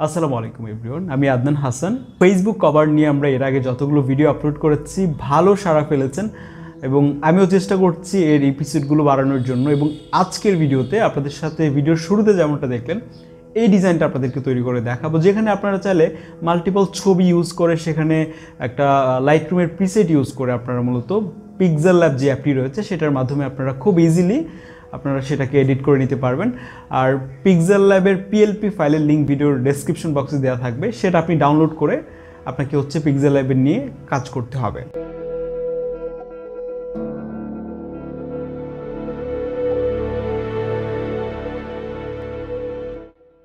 আসসালামু আলাইকুম এভরিওয়ান, আমি আদনান হাসান। ফেসবুক কভার নিয়ে আমরা এর আগে যতগুলো ভিডিও আপলোড করেছি ভালো সাড়া ফেলেছেন এবং আমিও চেষ্টা করছি এর এপিসোডগুলো বাড়ানোর জন্য। এবং আজকের ভিডিওতে আপনাদের সাথে ভিডিওর শুরুতে যেমনটা দেখলেন এই ডিজাইনটা আপনাদেরকে তৈরি করে দেখাবো, যেখানে আপনারা চাইলে মাল্টিপল ছবি ইউজ করে সেখানে একটা লাইটরুমের প্রিসেট ইউজ করে আপনারা মূলত পিক্সেল ল্যাব যে অ্যাপটি রয়েছে সেটার মাধ্যমে আপনারা খুব ইজিলি আপনারা সেটাকে এডিট করে নিতে পারবেন। আর পিক্সেল ল্যাবের পিএলপি ফাইলের লিঙ্ক ভিডিওর ডেসক্রিপশন বক্সে দেওয়া থাকবে, সেটা আপনি ডাউনলোড করে আপনাকে পিক্সেল ল্যাবের নিয়ে কাজ করতে হবে।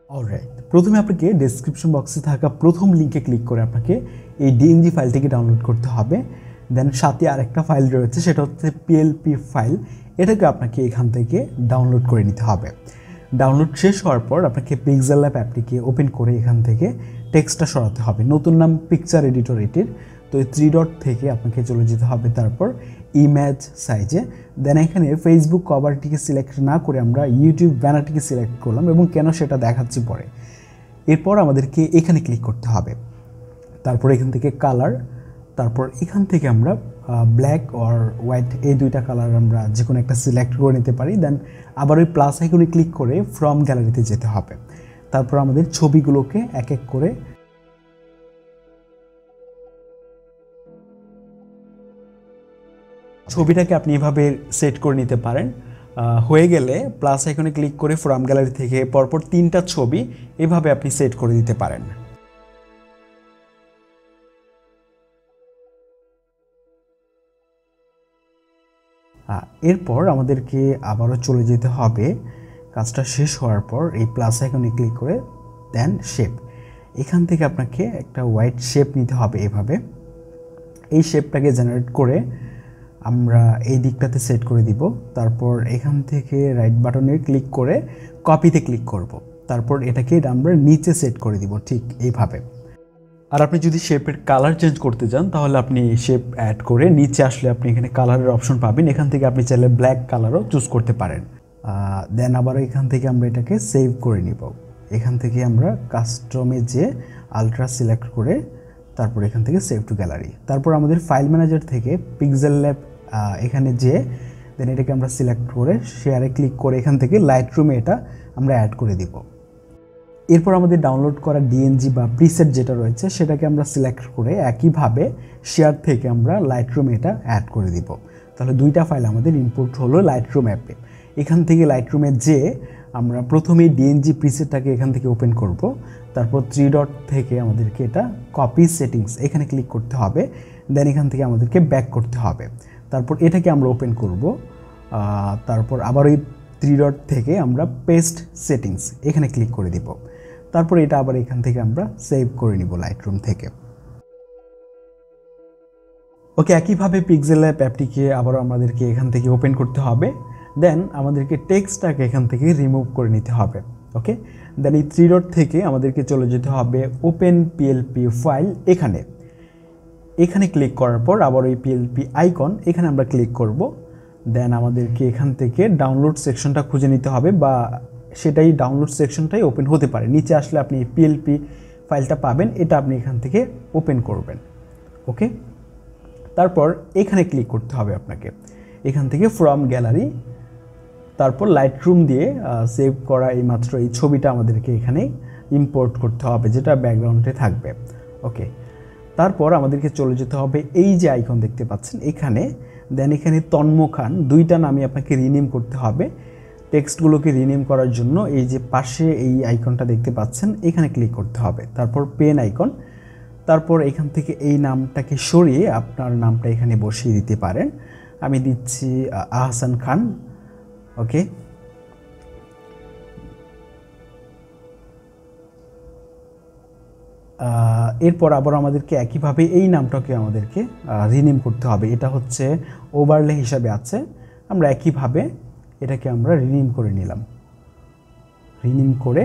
অলরাইট, প্রথমে আপনাকে ডেসক্রিপশন বক্সে থাকা প্রথম লিঙ্কে ক্লিক করে আপনাকে এই ডিএনজি ফাইলটিকে ডাউনলোড করতে হবে। দেন সাথে আরেকটা ফাইল রয়েছে, সেটা হচ্ছে পিএলপি ফাইল। এটাকে আপনাকে এখান থেকে ডাউনলোড করে নিতে হবে। ডাউনলোড শেষ হওয়ার পর আপনাকে পিক্সেলল্যাব অ্যাপটিকে ওপেন করে এখান থেকে টেক্সটটা সরাতে হবে। নতুন নাম পিকচার এডিটর এটির, তো এই 3 ডট থেকে আপনাকে চলে যেতে হবে তারপর ইমেজ সাইজে। দেন এখানে ফেসবুক কভারটিকে সিলেক্ট না করে আমরা ইউটিউব ব্যানারটিকে সিলেক্ট করলাম এবং কেন সেটা দেখাচ্ছি পরে। এরপর আমাদেরকে এখানে ক্লিক করতে হবে, তারপর এখান থেকে কালার, তারপর এখান থেকে আমরা ব্ল্যাক অর হোয়াইট এই দুইটা কালার আমরা যে কোনো একটা সিলেক্ট করে নিতে পারি। দেন আবার ওই প্লাস আইকনে ক্লিক করে ফ্রম গ্যালারিতে যেতে হবে। তারপর আমাদের ছবিগুলোকে এক এক করে ছবিটাকে আপনি এভাবে সেট করে নিতে পারেন। হয়ে গেলে প্লাস আইকনে ক্লিক করে ফ্রম গ্যালারি থেকে পরপর 3টা ছবি এভাবে আপনি সেট করে দিতে পারেন। এরপর আমাদেরকে আবারও চলে যেতে হবে কাজটা শেষ হওয়ার পর এই প্লাস আইকনে ক্লিক করে দেন শেপ। এখান থেকে আপনাকে একটা হোয়াইট শেপ নিতে হবে এভাবে। এই শেপটাকে জেনারেট করে আমরা এই দিকটাতে সেট করে দিব। তারপর এখান থেকে রাইট বাটনে ক্লিক করে কপিতে ক্লিক করব। তারপর এটাকে আমরা নিচে সেট করে দিব ঠিক এইভাবে। আর আপনি যদি শেপের কালার চেঞ্জ করতে চান তাহলে আপনি শেপ অ্যাড করে নিচে আসলে আপনি এখানে কালারের অপশন পাবেন। এখান থেকে আপনি চাইলে ব্ল্যাক কালারও চুজ করতে পারেন। দেন আবার এখান থেকে আমরা এটাকে সেভ করে নিব। এখান থেকে আমরা কাস্টমে যে আলট্রা সিলেক্ট করে তারপর এখান থেকে সেভ টু গ্যালারি। তারপর আমাদের ফাইল ম্যানেজার থেকে পিক্সেল ল্যাব এখানে যে দেন এটাকে আমরা সিলেক্ট করে শেয়ারে ক্লিক করে এখান থেকে লাইটরুমে এটা আমরা অ্যাড করে দিব। এরপর আমাদের ডাউনলোড করা ডিএনজি বা প্রিসেট যেটা রয়েছে সেটাকে আমরা সিলেক্ট করে একইভাবে শেয়ার থেকে আমরা লাইটরুমে এটা অ্যাড করে দিব। তাহলে দুইটা ফাইল আমাদের ইম্পোর্ট হলো লাইটরুম অ্যাপে। এখান থেকে লাইটরুমে যে আমরা প্রথমেই ডিএনজি প্রিসেটটাকে এখান থেকে ওপেন করব। তারপর 3 ডট থেকে আমাদেরকে এটা কপি সেটিংস এখানে ক্লিক করতে হবে। দেন এখান থেকে আমাদেরকে ব্যাক করতে হবে। তারপর এটাকে আমরা ওপেন করব। তারপর আবার ওই 3 ডট থেকে আমরা পেস্ট সেটিংস এখানে ক্লিক করে দিব। তারপর এটা আবার এখান থেকে আমরা সেভ করে নিব লাইটরুম থেকে। ওকে, একইভাবে পিক্সেল ল্যাব অ্যাপটিকে আবার আমাদেরকে এখান থেকে ওপেন করতে হবে। দেন আমাদেরকে টেক্সটটাকে এখান থেকে রিমুভ করে নিতে হবে। ওকে, দেন এই 3 ডট থেকে আমাদেরকে চলে যেতে হবে ওপেন পিএলপি ফাইল। এখানে ক্লিক করার পর আবার ওই পিএলপি আইকন এখানে আমরা ক্লিক করব। দেন আমাদেরকে এখান থেকে ডাউনলোড সেকশনটা খুঁজে নিতে হবে, বা সেটাই ডাউনলোড সেকশনটাই ওপেন হতে পারে। নিচে আসলে আপনি পিএলপি ফাইলটা পাবেন, এটা আপনি এখান থেকে ওপেন করবেন। ওকে, তারপর এখানে ক্লিক করতে হবে আপনাকে। এখান থেকে ফ্রম গ্যালারি, তারপর লাইটরুম দিয়ে সেভ করা এইমাত্র এই ছবিটা আমাদেরকে এখানে ইম্পোর্ট করতে হবে, যেটা ব্যাকগ্রাউন্ডে থাকবে। ওকে, তারপর আমাদেরকে চলে যেতে হবে এই যে আইকন দেখতে পাচ্ছেন এখানে। দেন এখানে তন্ম খান দুইটা নামই আপনাকে রিনেম করতে হবে। টেক্সটগুলোকে রিনেম করার জন্য এই যে পাশে এই আইকনটা দেখতে পাচ্ছেন এখানে ক্লিক করতে হবে। তারপর পেন আইকন, তারপর এখান থেকে এই নামটাকে সরিয়ে আপনার নামটা এখানে বসিয়ে দিতে পারেন। আমি দিচ্ছি আহসান খান। ওকে, এরপর আবার আমাদেরকে একইভাবে এই নামটাকে আমাদেরকে রিনেম করতে হবে। এটা হচ্ছে ওভারলে হিসাবে আছে, আমরা একইভাবে এটাকে আমরা রিনেম করে নিলাম। রিনেম করে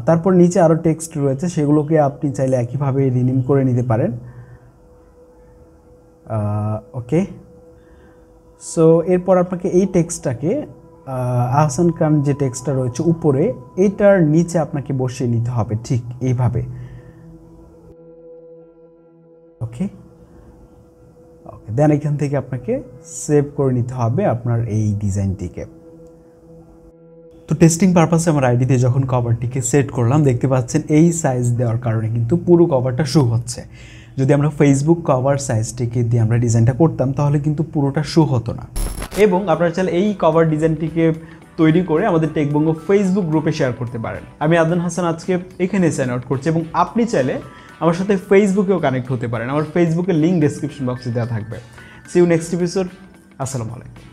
তারপর নিচে আরও টেক্সট রয়েছে, সেগুলোকে আপনি চাইলে একইভাবে রিনেম করে নিতে পারেন। ওকে, সো এরপর আপনাকে এই টেক্সটটাকে আহসান খান যে টেক্সটটা রয়েছে উপরে, এটার নিচে আপনাকে বসিয়ে নিতে হবে ঠিক এইভাবে। ওকে ওকে, দেন এখান থেকে আপনাকে সেভ করে নিতে হবে আপনার এই ডিজাইনটিকে। তো টেস্টিং পারপাসে আমার আইডি দিয়ে যখন কভারটিকে সেট করলাম, দেখতে পাচ্ছেন এই সাইজ দেওয়ার কারণে কিন্তু পুরো কভারটা শো হচ্ছে। যদি আমরা ফেসবুক কভার সাইজটিকে দিয়ে আমরা ডিজাইনটা করতাম তাহলে কিন্তু পুরোটা শো হতো না। এবং আপনারা চাইলে এই কভার ডিজাইনটিকে তৈরি করে আমাদের টেকবঙ্গ ফেসবুক গ্রুপে শেয়ার করতে পারেন। আমি আদনান হাসান আজকে এখানে সাইন আউট করছি, এবং আপনি চাইলে আমার সাথে ফেসবুকেও কানেক্ট হতে পারেন। আমার ফেসবুকের লিঙ্ক ডেসক্রিপশন বক্সে দেওয়া থাকবে। See you next episode. আসসালামু আলাইকুম।